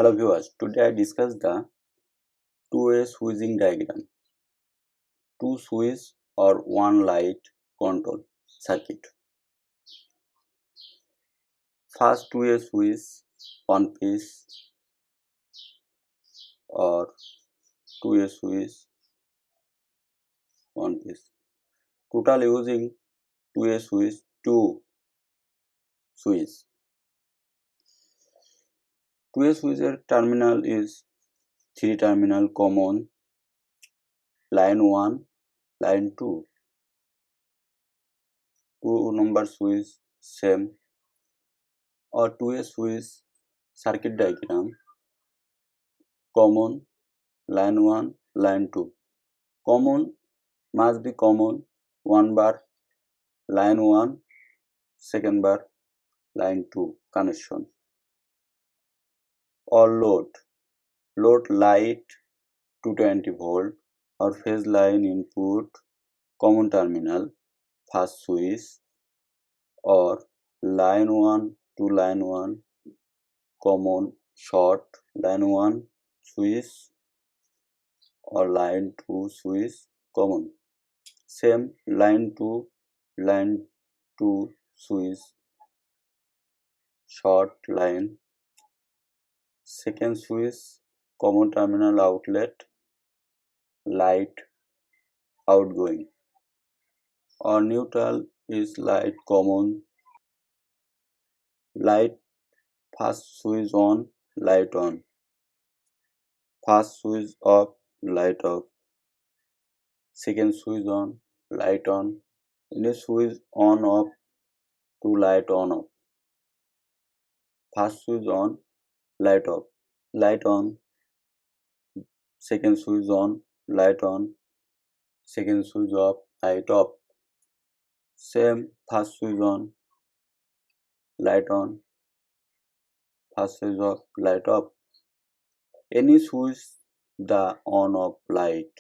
Hello viewers, today I discuss the two-way switching diagram. Two switch or one light control circuit. First two-way switch, one piece or two-way switch, one piece. Total using two-way switch, two switch. Two-way switcher terminal is three terminal common, line 1, line 2. Two number switch same or two-way switch circuit diagram common line 1 line 2 common must be common one bar line 1 second bar line 2 connection or load light 220 volt or phase line input common terminal first switch or line 1 to line 1 common short line 1 switch or line 2 switch common same line 2 switch short line second switch common terminal outlet light outgoing or neutral is light common light first switch on light on first switch off light off second switch on any switch on off to light on first switch on light off light on second switch on second switch off light off same first switch on light on first switch off light off any switch the on off light.